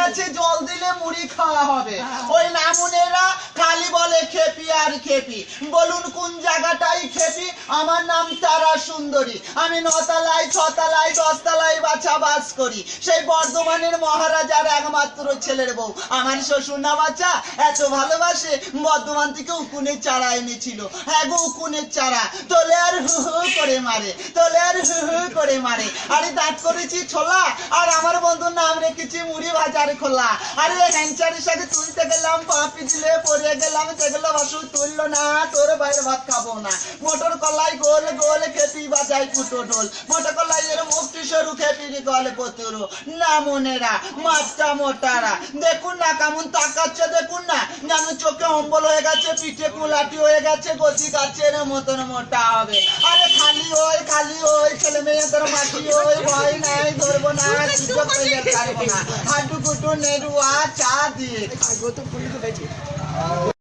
আছে জল দিলে মুড়ি খাওয়া হবে। ওই নামুনেরা খালি বলে খেপি আর খেপি। বলুন কোন জায়গাটাই খেপি? আমার নাম তারা সুন্দরী। আমি 9 তলায় 6 তলায় 10 তলায় বাছা বাস করি। সেই বর্ধমানের মহারাজার একমাত্র ছেলের বউ। আমার শ্বশুর না বাচ্চা এত ভালোবাসে, বর্ধমান থেকে উকুনের চারা এনেছিল। হ্যাঁ গো উকুনের চারা। তোলে আর হু হু করে মারে, তোলে আর হু হু করে মারে। আরে দাঁত করেছি ছোলা, আর আমার বন্ধুর নাম রেখেছি মুড়ি ভাজার খোলা। আরে হ্যাংচারের সাথে তুলতে গেলাম, পাপি দিলে পড়ে গেলাম, সেগুলো বাসু তুললো না, তোর বাইরে ভাত খাবো না। মোটর কলাই গোল গোল খেপি বাজাই ফুটো ঢোল। মোটর কলাই এর মুক্তি সরু খেপির গলে পতুরো। না মনেরা মাছটা মোটারা, দেখুন না কেমন তাকাচ্ছে, দেখুন না যেন চোখে অম্বল হয়ে গেছে, পিঠে কুলাটি হয়ে গেছে, কচি গাছের মতন মোটা হবে। আরে খালি ওই ছেলে মেয়েদের মাটি ওই, ভয় নাই ধরবো না, সুযোগ পেলে ছাড়বো না। হাঁটু কুটু নেড়ুয়া চা দিয়ে খাবো তো পুলিশ